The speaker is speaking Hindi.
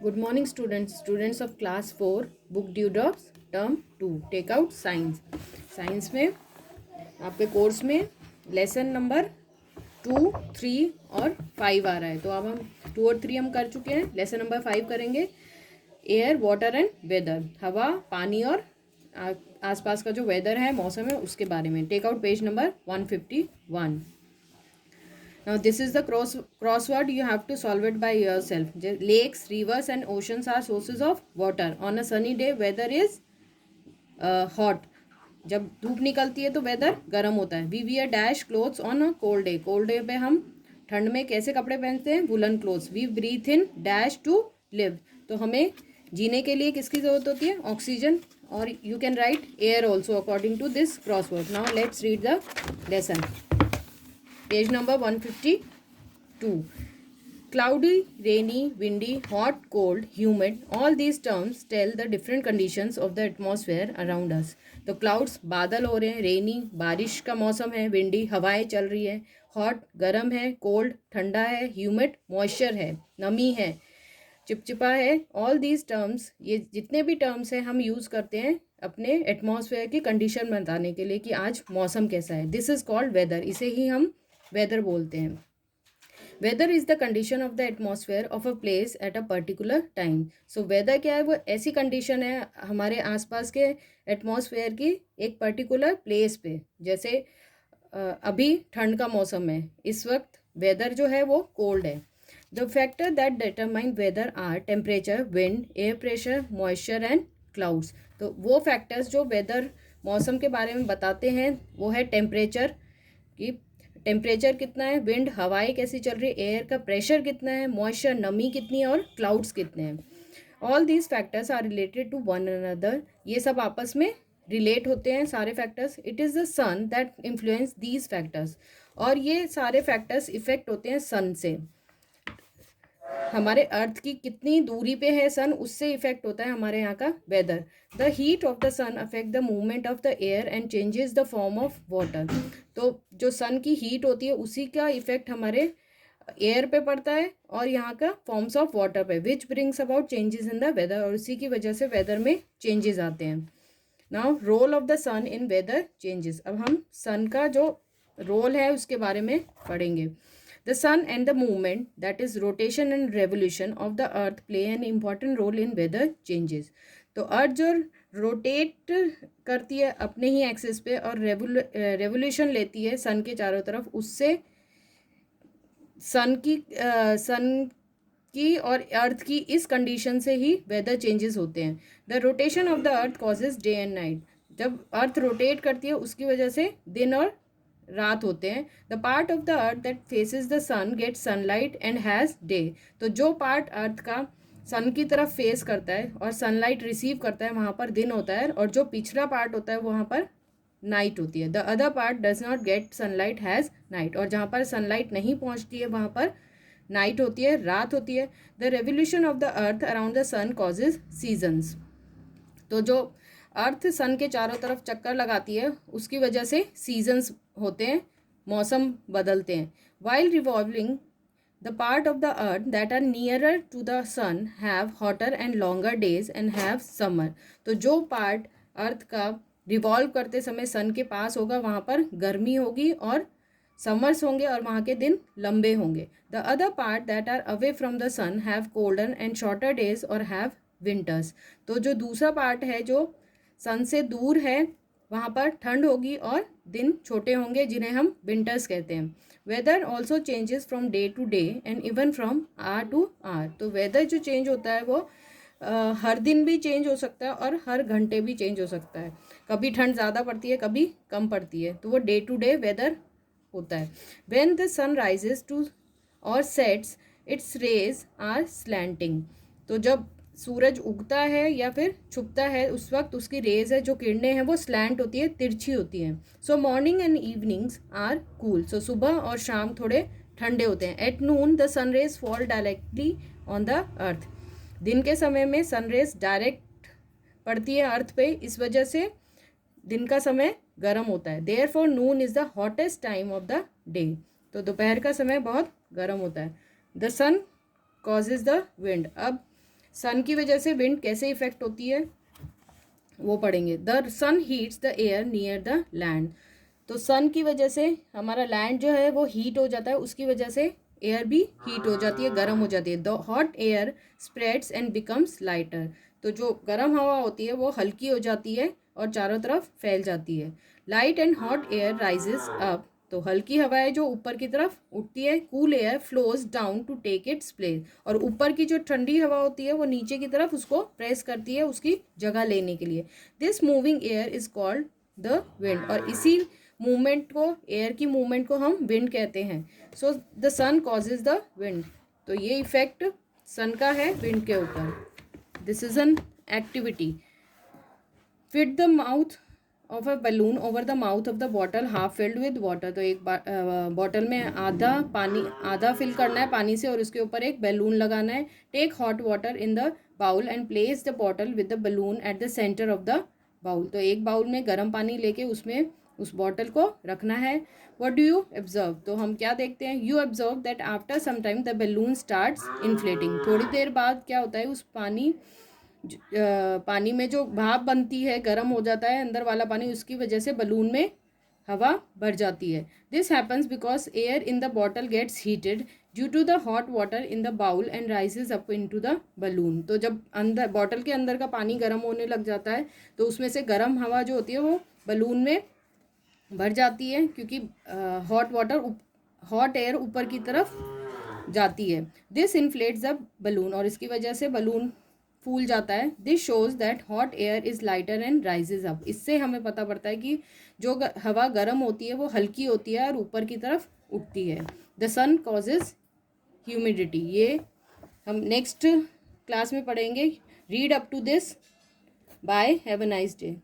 Good morning, students. Students of class 4, book due drops, term 2. Take out science. Science में आपके कोर्स में लेसन नंबर 2, 3 और 5 आ रहा है. तो अब हम 2 और 3 हम कर चुके हैं. लेसन नंबर 5 करेंगे. Air, water and weather. हवा, पानी और आसपास का जो वेदर है, मौसम है, उसके बारे में. Take out page number 151. Now this is the crossword. You have to solve it by yourself. Lakes, rivers and oceans are sources of water. On a sunny day, weather is hot. जब धूप निकलती है तो वेदर गर्म होता है. We wear dash clothes on a cold day. Cold day पे हम ठंड में कैसे कपड़े पहनते हैं? Woollen clothes. We breathe in dash to live. तो हमें जीने के लिए किसकी ज़रूरत होती है? ऑक्सीजन. और you can write air also according to this crossword. Now let's read the lesson. Page number 152. Cloudy, rainy, windy, hot, cold, humid, all these terms tell the different conditions of the atmosphere around us. तो clouds बादल हो रहे हैं, rainy बारिश का मौसम है, windy हवाएं चल रही है, hot गर्म है, cold ठंडा है, humid moisture है, नमी है, चिपचिपा है. ऑल दीज टर्म्स, ये जितने भी टर्म्स हैं हम यूज़ करते हैं अपने एटमॉस्फेयर की कंडीशन बताने के लिए कि आज मौसम कैसा है. This is called weather. इसे ही हम वेदर बोलते हैं. Weather is the condition of the atmosphere of a place at a particular time. So weather क्या है? वो ऐसी कंडीशन है हमारे आसपास के एटमॉस्फेयर की एक पर्टिकुलर प्लेस पे. जैसे अभी ठंड का मौसम है, इस वक्त वेदर जो है वो कोल्ड है. The factor that determine weather are temperature, wind, air pressure, moisture and clouds. तो वो फैक्टर्स जो वेदर मौसम के बारे में बताते हैं वो है टेम्परेचर कि टेम्परेचर कितना है, विंड हवाएं कैसी चल रही है, एयर का प्रेशर कितना है, मॉइस्चर नमी कितनी है और क्लाउड्स कितने हैं. All these factors are related to one another. ये सब आपस में रिलेट होते हैं सारे factors. It is the sun that influence these factors. और ये सारे फैक्टर्स इफेक्ट होते हैं सन से. हमारे अर्थ की कितनी दूरी पे है सन, उससे इफेक्ट होता है हमारे यहाँ का weather. The heat of the sun affect the movement of the air and changes the form of water. तो जो सन की हीट होती है उसी का इफेक्ट हमारे एयर पे पड़ता है और यहाँ का फॉर्म्स ऑफ वाटर पे, which brings about changes in the weather. और उसी की वजह से वेदर में चेंजेस आते हैं. Now role of the sun in weather changes. अब हम सन का जो रोल है उसके बारे में पढ़ेंगे. The sun and the movement, that is rotation and revolution of the earth, play an important role in weather changes. तो अर्थ जो रोटेट करती है अपने ही एक्सिस पे और रेवोल्यूशन लेती है सन के चारों तरफ, उससे सन की और अर्थ की इस कंडीशन से ही वेदर चेंजेस होते हैं. The rotation of the earth causes day and night. जब अर्थ रोटेट करती है उसकी वजह से दिन और रात होते हैं. The part of the earth that faces the sun get sunlight and has day. तो जो पार्ट अर्थ का सन की तरफ फेस करता है और सनलाइट रिसीव करता है वहाँ पर दिन होता है, और जो पिछला पार्ट होता है वहाँ पर नाइट होती है. The other part does not gate sunlight has night. और जहाँ पर सनलाइट नहीं पहुँचती है वहाँ पर नाइट होती है, रात होती है. The revolution of the earth around the sun causes seasons. तो जो अर्थ सन के चारों तरफ चक्कर लगाती है उसकी वजह से सीजन्स होते हैं, मौसम बदलते हैं. While revolving the part of the earth that are nearer to the sun have hotter and longer days and have summer. तो जो पार्ट अर्थ का रिवॉल्व करते समय सन के पास होगा वहाँ पर गर्मी होगी और समर्स होंगे और वहाँ के दिन लंबे होंगे. The other part that are away from the sun have colder and shorter days और हैव विंटर्स. तो जो दूसरा पार्ट है जो सन से दूर है वहाँ पर ठंड होगी और दिन छोटे होंगे जिन्हें हम विंटर्स कहते हैं. Weather also changes from day to day and even from hour to hour. तो वेदर जो चेंज होता है वो हर दिन भी चेंज हो सकता है और हर घंटे भी चेंज हो सकता है. कभी ठंड ज़्यादा पड़ती है, कभी कम पड़ती है. तो वो डे टू डे वेदर होता है. When the sun rises to और sets its rays are slanting. तो जब सूरज उगता है या फिर छुपता है उस वक्त उसकी रेज है, जो किरणें हैं वो स्लैंट होती है, तिरछी होती हैं. So morning and evenings are cool. So सुबह और शाम थोड़े ठंडे होते हैं. At noon the sun rays fall directly on the earth. दिन के समय में सन रेज डायरेक्ट पड़ती है अर्थ पे, इस वजह से दिन का समय गर्म होता है. Therefore noon is the hottest time of the day. तो दोपहर का समय बहुत गर्म होता है. The sun causes the wind. अब सन की वजह से विंड कैसे इफेक्ट होती है वो पढ़ेंगे। The sun heats the air near the land. तो सन की वजह से हमारा लैंड जो है वो हीट हो जाता है, उसकी वजह से एयर भी हीट हो जाती है, गर्म हो जाती है। The hot air spreads and becomes lighter. तो जो गर्म हवा होती है वो हल्की हो जाती है और चारों तरफ फैल जाती है। Light and hot air rises up. तो हल्की हवाएं जो ऊपर की तरफ उठती है। Cool air flows down to take its place. और ऊपर की जो ठंडी हवा होती है वो नीचे की तरफ उसको प्रेस करती है उसकी जगह लेने के लिए। This moving air is called the wind. और इसी मूवमेंट को, एयर की मूवमेंट को हम विंड कहते हैं। So the sun causes the wind. तो ये इफेक्ट सन का है विंड के ऊपर। This is an activity. Fit the mouth of a balloon over the mouth of the bottle half filled with water. तो एक बॉटल में आधा फिल करना है पानी से और उसके ऊपर एक बैलून लगाना है। Take hot water in the bowl and place the bottle with the balloon at the centre of the bowl. तो एक बाउल में गर्म पानी लेके उसमें उस बॉटल को रखना है। What do you observe. तो हम क्या देखते हैं, you observe that after some time the balloon starts inflating. थोड़ी देर बाद क्या होता है, उस पानी में जो भाप बनती है, गर्म हो जाता है अंदर वाला पानी, उसकी वजह से बलून में हवा भर जाती है। This happens because air in the bottle gets heated due to the hot water in the bowl and rises up into the balloon. तो जब अंदर बॉटल के अंदर का पानी गर्म होने लग जाता है तो उसमें से गर्म हवा जो होती है वो बलून में भर जाती है, क्योंकि हॉट एयर ऊपर की तरफ जाती है। This inflates the balloon. और इसकी वजह से बलून फूल जाता है। This shows that hot air is lighter and rises up. इससे हमें पता पड़ता है कि जो हवा गर्म होती है वो हल्की होती है और ऊपर की तरफ उठती है। The sun causes humidity. ये हम नेक्स्ट क्लास में पढ़ेंगे। Read up to this. Bye, have a nice day.